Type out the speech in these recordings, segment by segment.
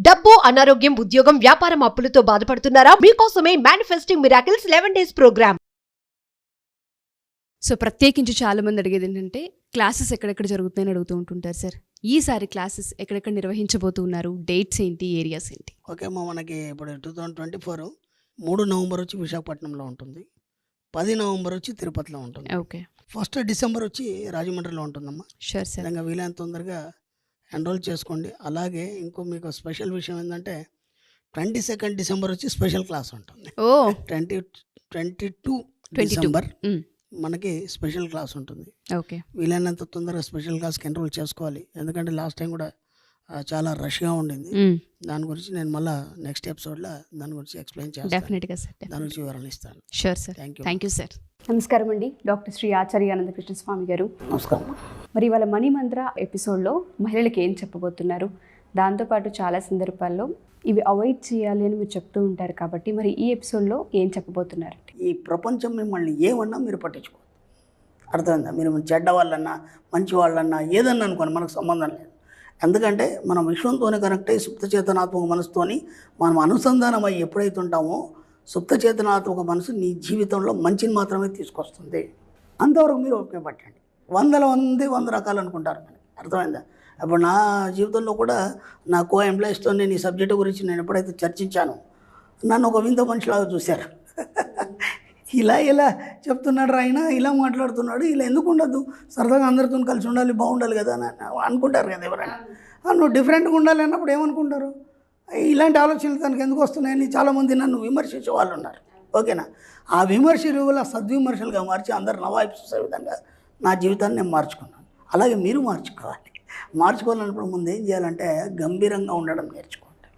డబ్బు, అనారోగ్యం, ఉద్యోగం, వ్యాపారం, అప్పులతో బాధపడుతున్నారా? మీకోసమే manifesting miracles 11 days programme. So ప్రత్యేకించి చాలా మంది అడిగేది ఏంటంటే క్లాసెస్ ఎక్కడెక్కడ జరుగుతున్నాయని అడుగుతూ ఉంటుంటారు సార్. ఈసారి క్లాసెస్ ఎక్కడెక్కడ నిర్వహించబోతున్నారు, డేట్స్ ఏంటి, ఏరియాస్ ఏంటి? ఓకే అమ్మా, మనకి ఇప్పుడు 2024 3 నవంబర్ వచ్చి విశాఖపట్నంలో ఉంటుంది, 10 నవంబర్ వచ్చి తిరుపతిలో ఉంటుంది, ఓకే. 1 డిసెంబర్ వచ్చి రాజమండ్రిలో ఉంటుందమ్మా. Sure sir. విధంగా వీలైనంత తొందరగా ఎన్రోల్ చేసుకోండి. అలాగే ఇంకో మీకు స్పెషల్ విషయం ఏంటంటే 22 డిసెంబర్ వచ్చి స్పెషల్ క్లాస్ ఉంటుంది. ఓ 22 డిసెంబర్ మనకి స్పెషల్ క్లాస్ ఉంటుంది. ఓకే. వీలైనంత తొందరగా స్పెషల్ క్లాస్కి ఎన్రోల్ చేసుకోవాలి. ఎందుకంటే లాస్ట్ టైం కూడా చాలా రష్గా ఉండింది. దాని గురించి నేను మళ్ళీ నెక్స్ట్ ఎపిసోడ్లో దాని గురించి ఎక్స్ప్లెయిన్ చేస్తాను. డెఫినెట్గా సార్, దాని గురించి వివరణ ఇస్తాను. Sure sir. Thank you sir. నమస్కారం అండి, డాక్టర్ శ్రీ ఆచార్య అనంతకృష్ణ స్వామి గారు. నమస్కారం. మరి వాళ్ళ మణిమంత్ర ఎపిసోడ్లో మహిళలకు ఏం చెప్పబోతున్నారు, దాంతోపాటు చాలా సందర్భాల్లో ఇవి అవాయిడ్ చేయాలి అని మీరు చెప్తూ ఉంటారు కాబట్టి మరి ఈ ఎపిసోడ్లో ఏం చెప్పబోతున్నారు? ఈ ప్రపంచం మిమ్మల్ని ఏమన్నా మీరు పట్టించుకోవద్దు. అర్థమైందా? మీరు చెడ్డ వాళ్ళన్నా మంచి వాళ్ళన్నా ఏదన్నా అనుకోండి, మనకు సంబంధం లేదు. ఎందుకంటే మనం విశ్వంతోనే కనెక్ట్ అయ్యి సుప్త చేతనాత్మక మనసుతోని మనం అనుసంధానం అయ్యి ఎప్పుడైతే ఉంటామో సుప్త చేతనాత్మక మనసు నీ జీవితంలో మంచిని మాత్రమే తీసుకొస్తుంది. అంతవరకు మీరు ఓపిక పట్టండి. 100 రకాలు అనుకుంటారు మనకి. అర్థమైందా? ఇప్పుడు నా జీవితంలో కూడా నా ఎంప్లాయీస్తో నేను ఈ సబ్జెక్టు గురించి నేను ఎప్పుడైతే చర్చించానో నన్ను ఒక వింత మనిషిలాగా చూశారు. ఇలా చెప్తున్నాడు ఆయన, ఇలా మాట్లాడుతున్నాడు, ఇలా ఎందుకు ఉండదు, సరదాగా అందరితో కలిసి ఉండాలి, బాగుండాలి కదా అని అనుకుంటారు కదా ఎవరైనా. నువ్వు డిఫరెంట్గా ఉండాలి అన్నప్పుడు ఏమనుకుంటారు? ఇలాంటి ఆలోచనలు తనకు ఎందుకు వస్తున్నాయని చాలామంది నన్ను విమర్శించే వాళ్ళు ఉన్నారు. ఓకేనా? ఆ విమర్శలు వల్ల సద్విమర్శలుగా మార్చి అందరు నా వైపు చూసే విధంగా నా జీవితాన్ని నేను మార్చుకున్నాను. అలాగే మీరు మార్చుకోవాలి. మార్చుకోవాలన్నప్పుడు ముందు ఏం చేయాలంటే గంభీరంగా ఉండడం నేర్చుకోండి.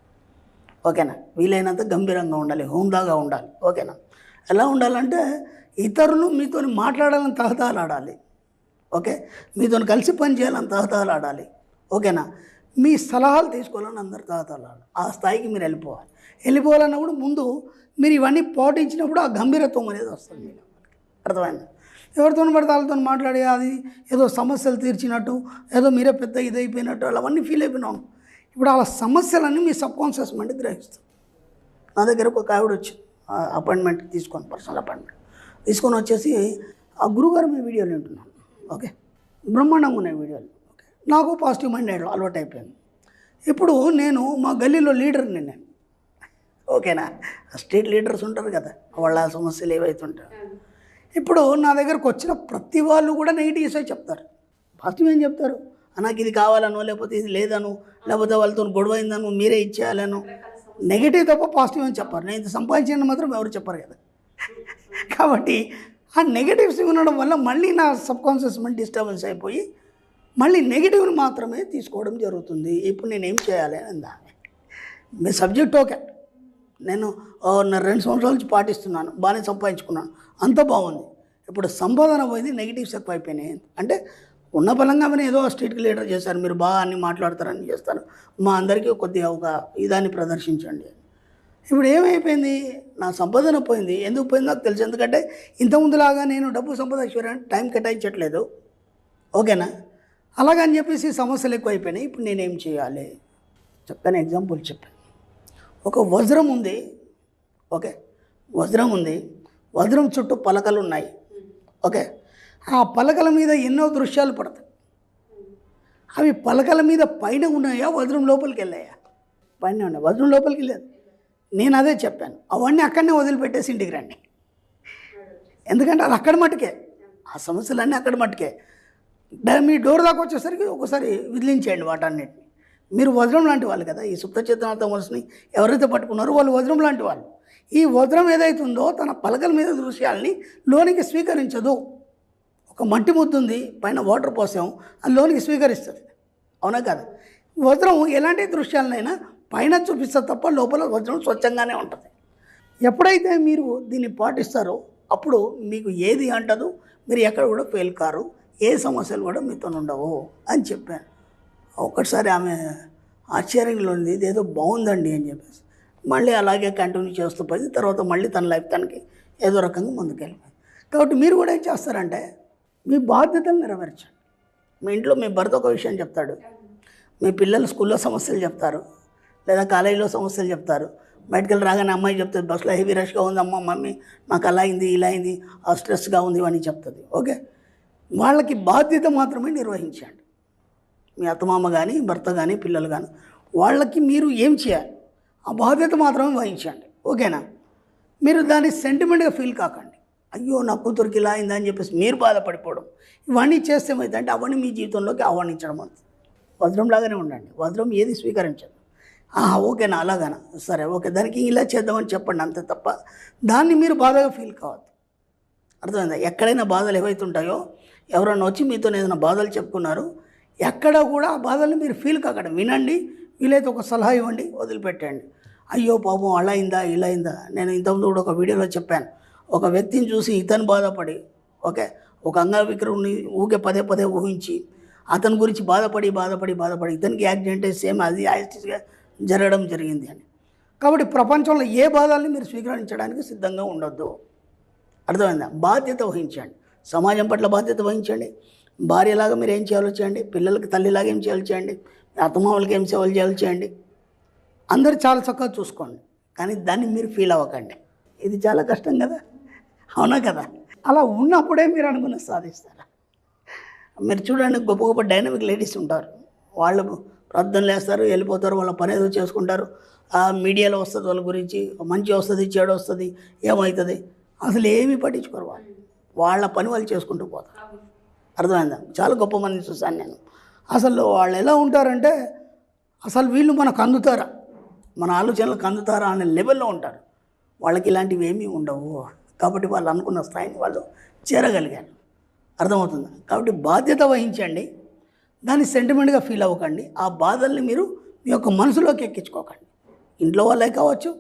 ఓకేనా? వీలైనంత గంభీరంగా ఉండాలి, హుందాగా ఉండాలి. ఓకేనా? ఎలా ఉండాలంటే ఇతరులు మీతో మాట్లాడాలని తహతహలాడాలి. ఓకే? మీతో కలిసి పని చేయాలని తహతహలాడాలి. ఓకేనా? మీ సలహాలు తీసుకోవాలని అందరు తహతహలాడాలి. ఆ స్థాయికి మీరు వెళ్ళిపోవాలన్నప్పుడు ముందు మీరు ఇవన్నీ పాటించినప్పుడు ఆ గంభీరత్వం అనేది వస్తుంది మీరు. అర్థమైంది? ఎవరితో పడితే వాళ్ళతో మాట్లాడి అది ఏదో సమస్యలు తీర్చినట్టు, ఏదో మీరే పెద్ద ఇదైపోయినట్టు అవన్నీ ఫీల్ అయిపోయినాను. ఇప్పుడు అలా సమస్యలన్నీ మీ సబ్కాన్షియస్ మైండ్ గ్రహిస్తుంది. నా దగ్గరకు ఒక ఆవిడ వచ్చి అపాయింట్మెంట్ తీసుకొని, పర్సనల్ అపాయింట్మెంట్ తీసుకొని వచ్చేసి, ఆ గురుగారు మీ వీడియోలు వింటున్నాను. ఓకే, బ్రహ్మాండంగా ఉన్నాయి వీడియోలు. ఓకే, నాకు పాజిటివ్ మైండ్ అలవాటు అయిపోయింది. ఇప్పుడు నేను మా గల్లీలో లీడర్ని నేను. ఓకేనా? స్ట్రీట్ లీడర్స్ ఉంటారు కదా, వాళ్ళ సమస్యలు ఏవైతుంటారు. ఇప్పుడు నా దగ్గరకు వచ్చిన ప్రతి వాళ్ళు కూడా నెగిటివ్సే చెప్తారు. పాజిటివ్ ఏం చెప్తారు? నాకు ఇది కావాలనో, లేకపోతే ఇది లేదను, లేకపోతే వాళ్ళతో గొడవ అయిందను, మీరే ఇచ్చేయాలను. నెగిటివ్ తప్ప పాజిటివ్ అని చెప్పారు. నేను ఇంత సంపాదించిన మాత్రం ఎవరు చెప్పారు కదా. కాబట్టి ఆ నెగిటివ్స్ ఉండడం వల్ల మళ్ళీ నా సబ్కాన్షియస్ మైండ్ డిస్టర్బెన్స్ అయిపోయి మళ్ళీ నెగిటివ్ని మాత్రమే తీసుకోవడం జరుగుతుంది. ఇప్పుడు నేనేం చేయాలి అందా? మీ సబ్జెక్ట్ ఓకే, నేను 2 సంవత్సరాల నుంచి పాటిస్తున్నాను, బాగానే సంపాదించుకున్నాను, అంత బాగుంది. ఇప్పుడు సంపాదన పోయింది, నెగిటివ్స్ ఎక్కువ అయిపోయినాయి. అంటే ఉన్న బలంగా మీరు ఏదో స్ట్రీట్ లీడర్ చేశారు, మీరు బాగా అన్ని మాట్లాడతారని చేస్తారు, మా అందరికీ కొద్దిగా ఒక ఇదాన్ని ప్రదర్శించండి. ఇప్పుడు ఏమైపోయింది? నా సంపాదన పోయింది. ఎందుకు పోయింది నాకు తెలుసు. ఎందుకంటే ఇంతకుముందులాగా నేను డబ్బు సంపాదించడానికి టైం కేటాయించట్లేదు. ఓకేనా? అలాగని చెప్పేసి సమస్యలు ఎక్కువ అయిపోయినాయి. ఇప్పుడు నేనేం చేయాలి? చక్కని ఎగ్జాంపుల్ చెప్పాను. ఒక వజ్రం ఉంది. ఓకే, వజ్రం ఉంది, వజ్రం చుట్టూ పలకలు ఉన్నాయి. ఓకే, ఆ పలకల మీద ఎన్నో దృశ్యాలు పడతాయి. అవి పలకల మీద పైన ఉన్నాయా, వజ్రం లోపలికి వెళ్ళాయా? పైన ఉన్నాయి, వజ్రం లోపలికి వెళ్ళలేదు. నేను అదే చెప్పాను, అవన్నీ అక్కడనే వదిలిపెట్టేసి ఇంటికి రండి. ఎందుకంటే అది అక్కడ మట్టుకే, ఆ సమస్యలన్నీ అక్కడ మట్టుకే. మీ డోర్ దాకా వచ్చేసరికి ఒకసారి విదిలించేయండి వాటన్నిటిని. మీరు వజ్రం లాంటి వాళ్ళు కదా. ఈ సుప్త చేతనాత్మ మనసుని ఎవరైతే పట్టుకున్నారో వాళ్ళు వజ్రం లాంటి వాళ్ళు. ఈ వజ్రం ఏదైతుందో తన పలకల మీద దృశ్యాలని లోనికి స్వీకరించదు. ఒక మట్టి ముద్ద ఉంది, పైన వాటర్ పోసాం, అది లోనికి స్వీకరిస్తుంది. అవునా కాదు? వజ్రం ఎలాంటి దృశ్యాలనైనా పైన చూపిస్తుంది తప్ప లోపల వజ్రం స్వచ్ఛంగానే ఉంటుంది. ఎప్పుడైతే మీరు దీన్ని పాటిస్తారో అప్పుడు మీకు ఏది అంటదు, మీరు ఎక్కడ కూడా ఫెయిల్ కారు, ఏ సమస్యలు కూడా మీతో ఉండవు అని చెప్పాను. ఒక్కసారి ఆమె ఆశ్చర్యంలో ఉంది, ఇదేదో బాగుందండి అని చెప్పేసి మళ్ళీ అలాగే కంటిన్యూ చేస్తూ పోయింది. తర్వాత మళ్ళీ తన లైఫ్ తనకి ఏదో రకంగా ముందుకెళ్ళిపోయింది. కాబట్టి మీరు కూడా ఏం చేస్తారంటే మీ బాధ్యతలు నెరవేర్చండి. మీ ఇంట్లో మీ భర్త ఒక విషయం చెప్తాడు, మీ పిల్లలు స్కూల్లో సమస్యలు చెప్తారు, లేదా కాలేజీలో సమస్యలు చెప్తారు. బయటకు వెళ్ళి రాగానే అమ్మాయి చెప్తుంది, బస్సులో హెవీ రష్గా ఉంది అమ్మ, మమ్మీ నాకు అలా అయింది ఇలా అయింది, ఆ స్ట్రెస్గా ఉంది అని చెప్తుంది. ఓకే, వాళ్ళకి బాధ్యత మాత్రమే నిర్వహించండి. మీ అత్తమామ కానీ భర్త కానీ పిల్లలు కానీ వాళ్ళకి మీరు ఏం చేయాలి ఆ బాధ్యత మాత్రమే వహించండి. ఓకేనా? మీరు దాన్ని సెంటిమెంట్గా ఫీల్ కాకండి. అయ్యో నా కూతురికి ఇలా అయిందా అని చెప్పేసి మీరు బాధపడిపోవడం, ఇవన్నీ చేస్తే ఏమైందంటే అవన్నీ మీ జీవితంలోకి ఆహ్వానించడం అంతే. వజ్రంలాగానే ఉండండి. వజ్రం ఏది స్వీకరించదు. ఓకేనా, అలాగనా, సరే ఓకే, దానికి ఇలా చేద్దామని చెప్పండి అంతే తప్ప దాన్ని మీరు బాధగా ఫీల్ కావద్దు. అర్థమైందా? ఎక్కడైనా బాధలు ఏవైతుంటాయో, ఎవరైనా వచ్చి మీతో ఏదైనా బాధలు చెప్పుకున్నారు, ఎక్కడ కూడా ఆ బాధల్ని మీరు ఫీల్ కాకండి. వినండి, వీలైతే ఒక సలహా ఇవ్వండి, వదిలిపెట్టండి. అయ్యో పాపం అలా అయిందా ఇలా అయిందా. నేను ఇంతకుముందు కూడా ఒక వీడియోలో చెప్పాను, ఒక వ్యక్తిని చూసి ఇతను బాధపడి, ఓకే, ఒక అంగవికరుని ఊకే పదే పదే ఊహించి అతని గురించి బాధపడి ఇతనికి యాక్సిడెంట్ సేమ్ అది యాక్సిడెంట్గా జరగడం జరిగింది అని. కాబట్టి ప్రపంచంలో ఏ బాధల్ని మీరు స్వీకరించడానికి సిద్ధంగా ఉండొద్దు. అర్థమైందా? బాధ్యత వహించండి. సమాజం పట్ల బాధ్యత వహించండి. భార్యలాగా మీరు ఏం చేయాలో చేయండి, పిల్లలకి తల్లిలాగా ఏం చేయాలో చేయండి, అత్తమామలకి ఏం సేవలు చేయాలో చేయండి. అందరూ చాలా చక్కగా చూసుకోండి, కానీ దాన్ని మీరు ఫీల్ అవ్వకండి. ఇది చాలా కష్టం కదా, అవునా కదా? అలా ఉన్నప్పుడే మీరు అనుకున్న సాధిస్తారు. మీరు చూడండి, గొప్ప గొప్ప డైనమిక్ లేడీస్ ఉంటారు. వాళ్ళు ప్రార్థనలు వేస్తారు, వెళ్ళిపోతారు, వాళ్ళ పని ఏదో చేసుకుంటారు. మీడియాలో వస్తుంది వాళ్ళ గురించి, మంచి వస్తుంది చెడు వస్తుంది ఏమవుతుంది అసలు ఏమీ పట్టించుకోరు. వాళ్ళ పని వాళ్ళు చేసుకుంటూ పోతారు. అర్థమైందా? చాలా గొప్ప మందిని చూశాను నేను. అసలు వాళ్ళు ఎలా ఉంటారంటే అసలు వీళ్ళు మనకు అందుతారా, మన ఆలోచనలకు అందుతారా అనే లెవెల్లో ఉంటారు. వాళ్ళకి ఇలాంటివి ఏమీ ఉండవు. కాబట్టి వాళ్ళు అనుకున్న స్థాయిని వాళ్ళు చేరగలిగారు. అర్థమవుతుందా? కాబట్టి బాధ్యత వహించండి, దాన్ని సెంటిమెంట్గా ఫీల్ అవ్వకండి. ఆ బాధల్ని మీరు మీ యొక్క మనసులోకి ఎక్కించుకోకండి. ఇంట్లో వాళ్ళే కావచ్చు,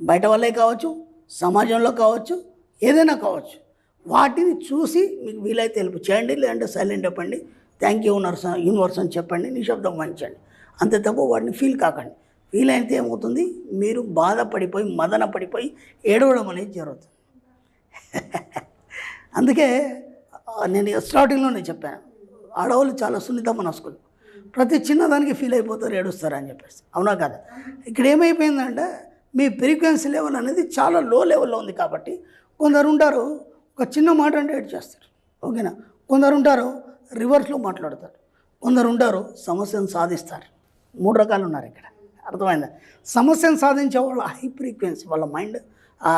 బయట వాళ్ళే కావచ్చు, సమాజంలో కావచ్చు, ఏదైనా కావచ్చు. వాటిని చూసి మీకు వీలైతే హెల్ప్ చేయండి, లేదంటే సైలెంట్ చెప్పండి, థ్యాంక్ యూ యూనివర్స్ అని చెప్పండి, నిశ్శబ్దం వహించండి. అంతే తప్ప వాటిని ఫీల్ కాకండి. ఫీల్ అయితే ఏమవుతుంది, మీరు బాధపడిపోయి మదన పడిపోయి ఏడవడం అనేది జరుగుతుంది. అందుకే నేను స్టార్టింగ్లోనే చెప్పాను, ఆడవాళ్ళు చాలా సున్నిత మనస్కులు, ప్రతి చిన్నదానికి ఫీల్ అయిపోతారు, ఏడుస్తారు అని చెప్పేసి. అవునా కదా? ఇక్కడ ఏమైపోయిందంటే మీ ఫ్రీక్వెన్సీ లెవెల్ అనేది చాలా లో లెవెల్లో ఉంది. కాబట్టి కొందరు ఉంటారు ఒక చిన్న మాట అంటే ఏడ్ చేస్తారు. ఓకేనా? కొందరు ఉంటారు రివర్స్లో మాట్లాడతారు, కొందరు ఉంటారు సమస్యను సాధిస్తారు. 3 రకాలు ఉన్నారు ఇక్కడ. అర్థమైందా? సమస్యను సాధించే వాళ్ళ హై ఫ్రీక్వెన్సీ, వాళ్ళ మైండ్ ఆ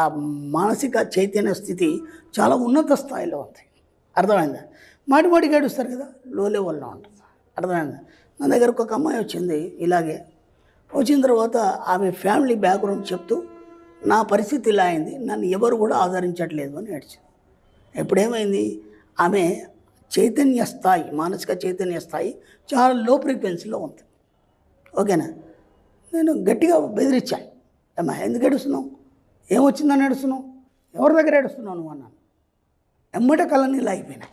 మానసిక చైతన్య స్థితి చాలా ఉన్నత స్థాయిలో ఉంది. అర్థమైందా? మాటిమాటికి ఏడుస్తారు కదా, లో లెవెల్లో ఉంటుంది. అర్థమైందా? నా దగ్గరకు ఒక అమ్మాయి వచ్చింది ఇలాగే. వచ్చిన తర్వాత ఆమె ఫ్యామిలీ బ్యాక్గ్రౌండ్ చెప్తూ నా పరిస్థితి ఇలా అయింది, నన్ను ఎవరు కూడా ఆదరించట్లేదు అని ఏడ్చింది. ఎప్పుడేమైంది, ఆమె చైతన్య స్థాయి, మానసిక చైతన్య స్థాయి చాలా లో ఫ్రీక్వెన్సీలో ఉంది. ఓకేనా? నేను గట్టిగా బెదిరించాను, అమ్మా ఎందుకు ఏడుస్తున్నావు, ఏమొచ్చిందని ఏడుస్తున్నావు, ఎవరి దగ్గర ఏడుస్తున్నావు నువ్వు అన్నాను. ఎమ్మటే కళ్ళనీళ్ళు అయిపోయినాయి.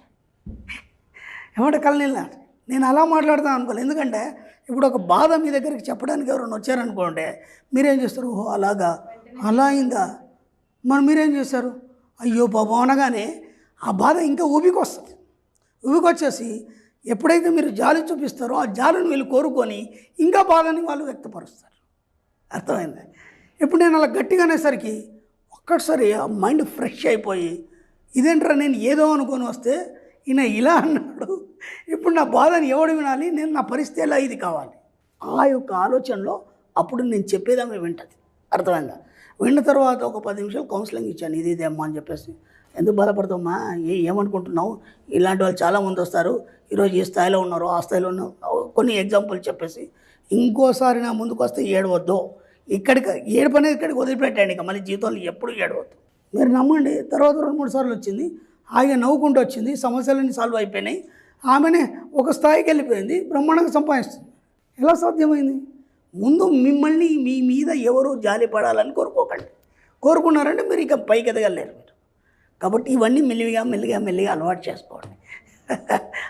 ఎమ్మటే కళ్ళనీళ్ళు. నేను అలా మాట్లాడతాను అనుకోలేదు. ఎందుకంటే ఇప్పుడు ఒక బాధ మీ దగ్గరికి చెప్పడానికి ఎవరైనా వచ్చారనుకోండి, మీరేం చేస్తారు, ఓహో అలాగా అలా అయిందా, మరి మీరేం చేస్తారు, అయ్యో పాపం అనగానే ఆ బాధ ఇంకా ఊపికొస్తుంది. ఊపికొచ్చేసి ఎప్పుడైతే మీరు జాలి చూపిస్తారో ఆ జాలిని వీళ్ళు కోరుకొని ఇంకా బాధని వాళ్ళు వ్యక్తపరుస్తారు. అర్థమైంది? ఇప్పుడు నేను అలా గట్టిగా అనేసరికి ఒక్కసారి ఆ మైండ్ ఫ్రెష్ అయిపోయి, ఇదేంట్రా నేను ఏదో అనుకొని వస్తే ఈయన ఇలా అన్నాడు, ఇప్పుడు నా బాధని ఎవడు వినాలి, నేను నా పరిస్థితి ఎలా ఇది కావాలి, ఆ యొక్క ఆలోచనలో అప్పుడు నేను చెప్పేదామే వింటది. అర్థమైందా? విన్న తర్వాత ఒక 10 నిమిషాలు కౌన్సిలింగ్ ఇచ్చాను, ఇది అమ్మా అని చెప్పేసి. ఎందుకు బాధపడతామా, ఏమనుకుంటున్నావు, ఇలాంటి వాళ్ళు చాలామంది వస్తారు, ఈరోజు ఏ స్థాయిలో ఉన్నారో ఆ స్థాయిలో ఉన్నారో కొన్ని ఎగ్జాంపుల్ చెప్పేసి, ఇంకోసారి నా ముందుకు వస్తే ఏడవద్దు, ఏడుపు అనేది ఇక్కడికి వదిలిపెట్టండి, ఇక మళ్ళీ జీవితంలో ఎప్పుడు ఏడవద్దు. మీరు నమ్మండి, తర్వాత 2-3 సార్లు వచ్చింది, ఆయన నవ్వుకుంటూ వచ్చింది, సమస్యలన్నీ సాల్వ్ అయిపోయినాయి, ఆమెనే ఒక స్థాయికి వెళ్ళిపోయింది, బ్రహ్మాండంగా సంపాదిస్తుంది. ఎలా సాధ్యమైంది? ముందు మిమ్మల్ని మీ మీద ఎవరు జాలి పడాలని కోరుకోకండి. కోరుకున్నారంటే మీరు ఇక పైకి ఎదగలేరు మీరు. కాబట్టి ఇవన్నీ మెల్లిగా అలవాటు చేసుకోండి.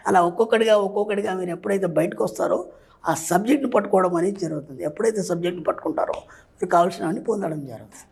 అలా ఒక్కొక్కటిగా మీరు ఎప్పుడైతే బయటకు వస్తారో ఆ సబ్జెక్ట్ని పట్టుకోవడం అనేది జరుగుతుంది. ఎప్పుడైతే సబ్జెక్ట్ని పట్టుకుంటారో మీకు కావాల్సినవన్నీ పొందడం జరుగుతుంది.